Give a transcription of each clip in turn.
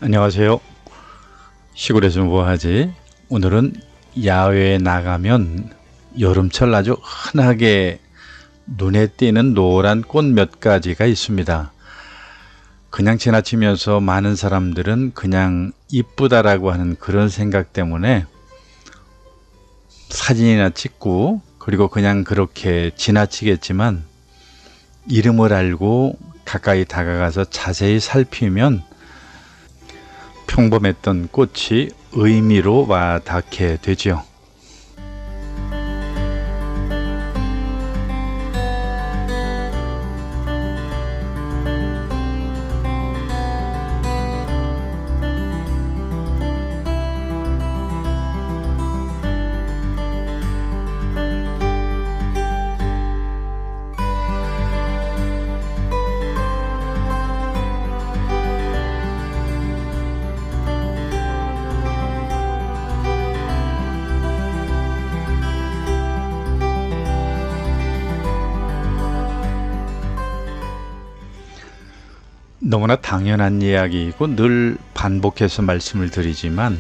안녕하세요. 시골에서 뭐하지? 오늘은 야외에 나가면 여름철 아주 흔하게 눈에 띄는 노란 꽃 몇 가지가 있습니다. 그냥 지나치면서 많은 사람들은 그냥 이쁘다라고 하는 그런 생각 때문에 사진이나 찍고 그리고 그냥 그렇게 지나치겠지만, 이름을 알고 가까이 다가가서 자세히 살피면 평범했던 꽃이 의미로 와닿게 되지요. 너무나 당연한 이야기이고 늘 반복해서 말씀을 드리지만,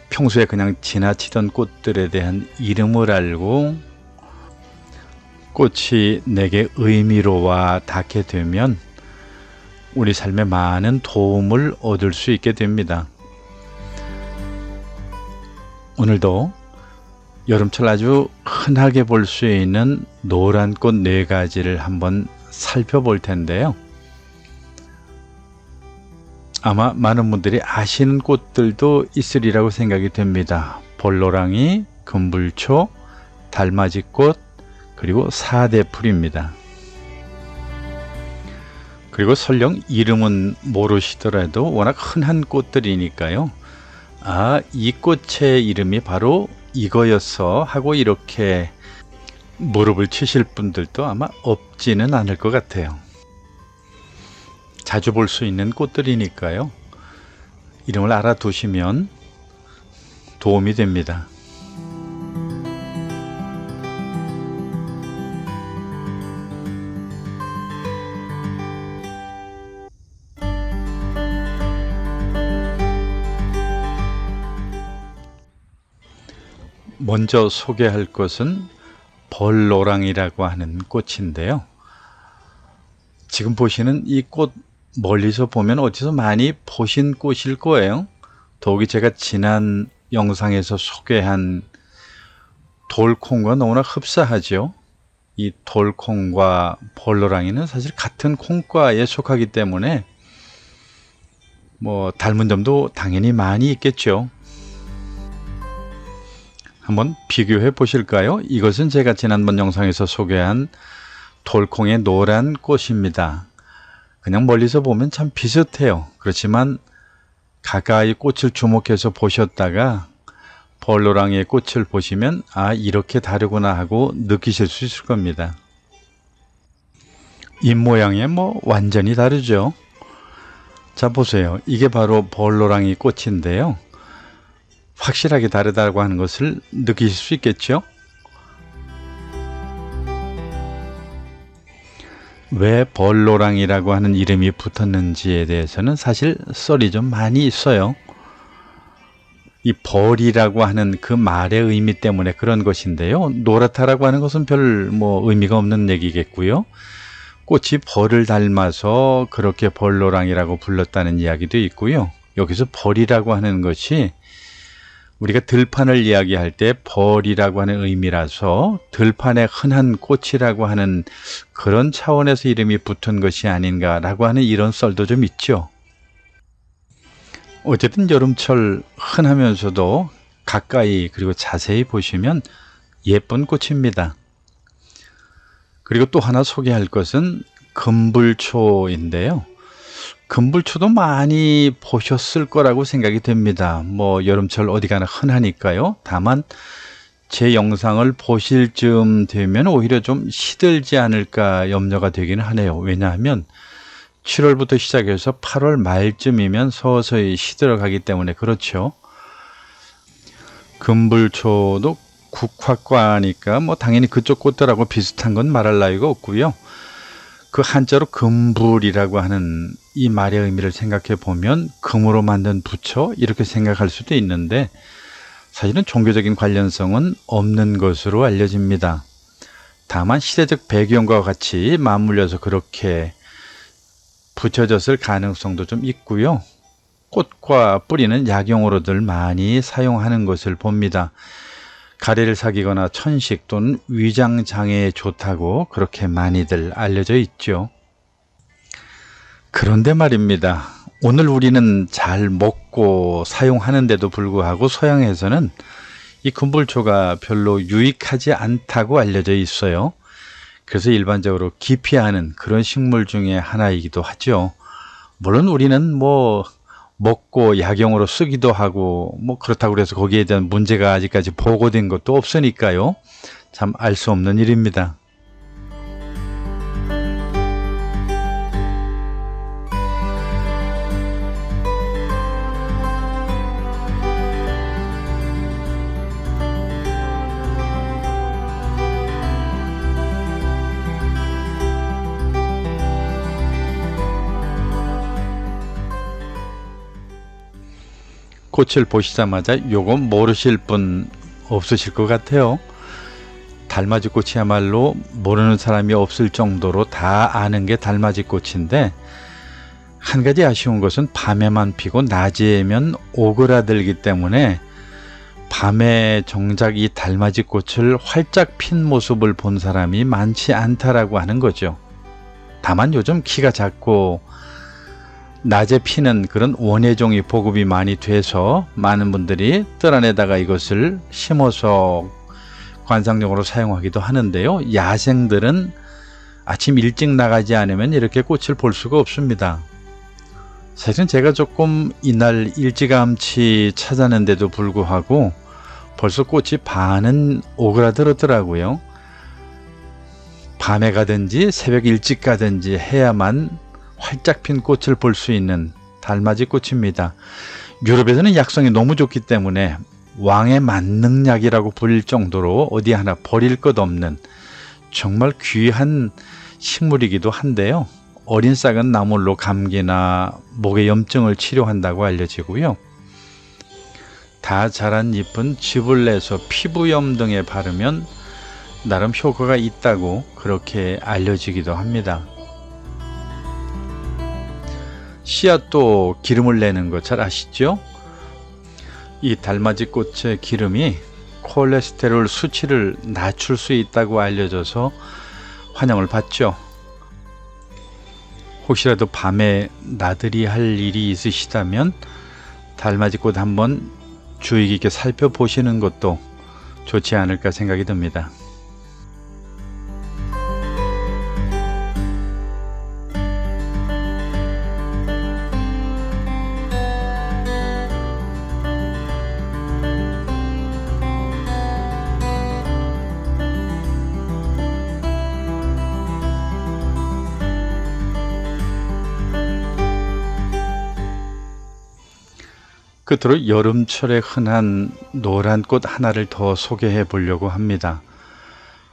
평소에 그냥 지나치던 꽃들에 대한 이름을 알고 꽃이 내게 의미로 와 닿게 되면 우리 삶에 많은 도움을 얻을 수 있게 됩니다. 오늘도 여름철 아주 흔하게 볼 수 있는 노란 꽃 4가지를 한번 살펴볼 텐데요. 아마 많은 분들이 아시는 꽃들도 있으리라고 생각이 됩니다. 볼로랑이, 금불초, 달맞이꽃, 그리고 사대풀입니다. 그리고 설령 이름은 모르시더라도 워낙 흔한 꽃들이니까요. 이 꽃의 이름이 바로 이거였어 하고 이렇게 무릎을 치실 분들도 아마 없지는 않을 것 같아요. 자주 볼 수 있는 꽃들이니까요. 이름을 알아두시면 도움이 됩니다. 먼저 소개할 것은 벌로랑이라고 하는 꽃인데요. 지금 보시는 이 꽃 멀리서 보면 어디서 많이 보신 꽃일 거예요. 더욱이 제가 지난 영상에서 소개한 돌콩과 너무나 흡사하죠. 이 돌콩과 벌로랑이는 사실 같은 콩과에 속하기 때문에 닮은 점도 당연히 많이 있겠죠. 한번 비교해 보실까요? 이것은 제가 지난번 영상에서 소개한 돌콩의 노란 꽃입니다. 그냥 멀리서 보면 참 비슷해요. 그렇지만 가까이 꽃을 주목해서 보셨다가 벌로랑이의 꽃을 보시면 이렇게 다르구나 하고 느끼실 수 있을 겁니다. 잎 모양이 완전히 다르죠. 자, 보세요. 이게 바로 벌로랑이 꽃인데요. 확실하게 다르다고 하는 것을 느끼실 수 있겠죠? 왜 벌로랑이라고 하는 이름이 붙었는지에 대해서는 사실 썰이 좀 많이 있어요. 이 벌이라고 하는 그 말의 의미 때문에 그런 것인데요. 노랗다라고 하는 것은 별 의미가 없는 얘기겠고요. 꽃이 벌을 닮아서 그렇게 벌로랑이라고 불렀다는 이야기도 있고요. 여기서 벌이라고 하는 것이 우리가 들판을 이야기할 때 벌이라고 하는 의미라서 들판의 흔한 꽃이라고 하는 그런 차원에서 이름이 붙은 것이 아닌가라고 하는 이런 썰도 좀 있죠. 어쨌든 여름철 흔하면서도 가까이 그리고 자세히 보시면 예쁜 꽃입니다. 그리고 또 하나 소개할 것은 금불초인데요. 금불초도 많이 보셨을 거라고 생각이 됩니다. 여름철 어디 가나 흔하니까요. 다만 제 영상을 보실 즈음 되면 오히려 좀 시들지 않을까 염려가 되기는 하네요. 왜냐하면 7월부터 시작해서 8월 말쯤이면 서서히 시들어가기 때문에 그렇죠. 금불초도 국화과니까 당연히 그쪽 꽃들하고 비슷한 건 말할 나위가 없고요. 그 한자로 금불이라고 하는 이 말의 의미를 생각해 보면 금으로 만든 부처 이렇게 생각할 수도 있는데 사실은 종교적인 관련성은 없는 것으로 알려집니다. 다만 시대적 배경과 같이 맞물려서 그렇게 붙여졌을 가능성도 좀 있고요. 꽃과 뿌리는 약용으로들 많이 사용하는 것을 봅니다. 가래를 사귀거나 천식 또는 위장장애에 좋다고 그렇게 많이들 알려져 있죠. 그런데 말입니다. 오늘 우리는 잘 먹고 사용하는데도 불구하고 서양에서는 이 금불초가 별로 유익하지 않다고 알려져 있어요. 그래서 일반적으로 기피하는 그런 식물 중에 하나이기도 하죠. 물론 우리는 먹고 약용으로 쓰기도 하고 그렇다고 해서 거기에 대한 문제가 아직까지 보고된 것도 없으니까요. 참 알 수 없는 일입니다. 꽃을 보시자마자 요거 모르실 분 없으실 것 같아요. 달맞이 꽃이야말로 모르는 사람이 없을 정도로 다 아는 게 달맞이 꽃인데 한 가지 아쉬운 것은 밤에만 피고 낮에면 오그라들기 때문에 밤에 정작 이 달맞이 꽃을 활짝 핀 모습을 본 사람이 많지 않다라고 하는 거죠. 다만 요즘 키가 작고 낮에 피는 그런 원예종이 보급이 많이 돼서 많은 분들이 뜰 안에다가 이것을 심어서 관상용으로 사용하기도 하는데요. 야생들은 아침 일찍 나가지 않으면 이렇게 꽃을 볼 수가 없습니다. 사실은 제가 조금 이날 일찌감치 찾았는데도 불구하고 벌써 꽃이 반은 오그라들었더라고요. 밤에 가든지 새벽 일찍 가든지 해야만 활짝 핀 꽃을 볼 수 있는 달맞이 꽃입니다. 유럽에서는 약성이 너무 좋기 때문에 왕의 만능약이라고 불릴 정도로 어디 하나 버릴 것 없는 정말 귀한 식물이기도 한데요. 어린 싹은 나물로 감기나 목의 염증을 치료한다고 알려지고요. 다 자란 잎은 즙을 내서 피부염 등에 바르면 나름 효과가 있다고 그렇게 알려지기도 합니다. 씨앗도 기름을 내는 거 잘 아시죠? 이 달맞이 꽃의 기름이 콜레스테롤 수치를 낮출 수 있다고 알려져서 환영을 받죠. 혹시라도 밤에 나들이 할 일이 있으시다면 달맞이 꽃 한번 주의 깊게 살펴보시는 것도 좋지 않을까 생각이 듭니다. 끝으로 여름철에 흔한 노란 꽃 하나를 더 소개해 보려고 합니다.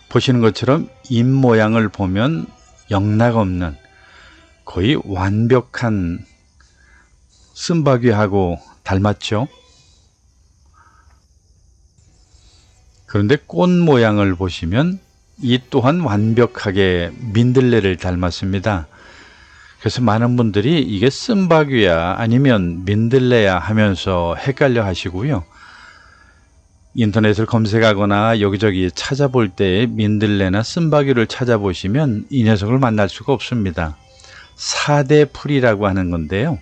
보시는 것처럼 잎 모양을 보면 영락없는 거의 완벽한 쓴바귀하고 닮았죠. 그런데 꽃 모양을 보시면 이 또한 완벽하게 민들레를 닮았습니다. 그래서 많은 분들이 이게 쓴바귀야 아니면 민들레야 하면서 헷갈려 하시고요. 인터넷을 검색하거나 여기저기 찾아볼 때 민들레나 쓴바귀를 찾아보시면 이 녀석을 만날 수가 없습니다. 사대풀이라고 하는 건데요.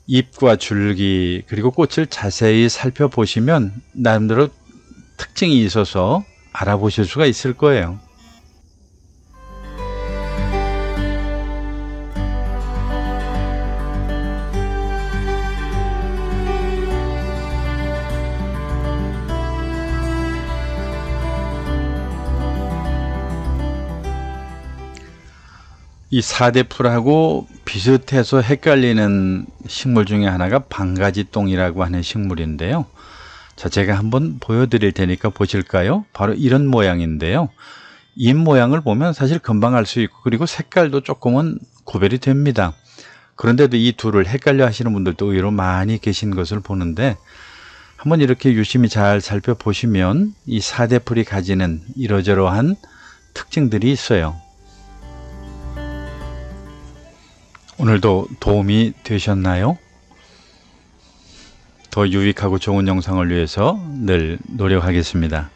잎과 줄기 그리고 꽃을 자세히 살펴보시면 나름대로 특징이 있어서 알아보실 수가 있을 거예요. 이 사대풀하고 비슷해서 헷갈리는 식물 중에 하나가 방가지똥이라고 하는 식물인데요. 자, 제가 한번 보여드릴 테니까 보실까요? 바로 이런 모양인데요. 잎 모양을 보면 사실 금방 알 수 있고, 그리고 색깔도 조금은 구별이 됩니다. 그런데도 이 둘을 헷갈려 하시는 분들도 의외로 많이 계신 것을 보는데, 한번 이렇게 유심히 잘 살펴보시면 이 사대풀이 가지는 이러저러한 특징들이 있어요. 오늘도 도움이 되셨나요? 더 유익하고 좋은 영상을 위해서 늘 노력하겠습니다.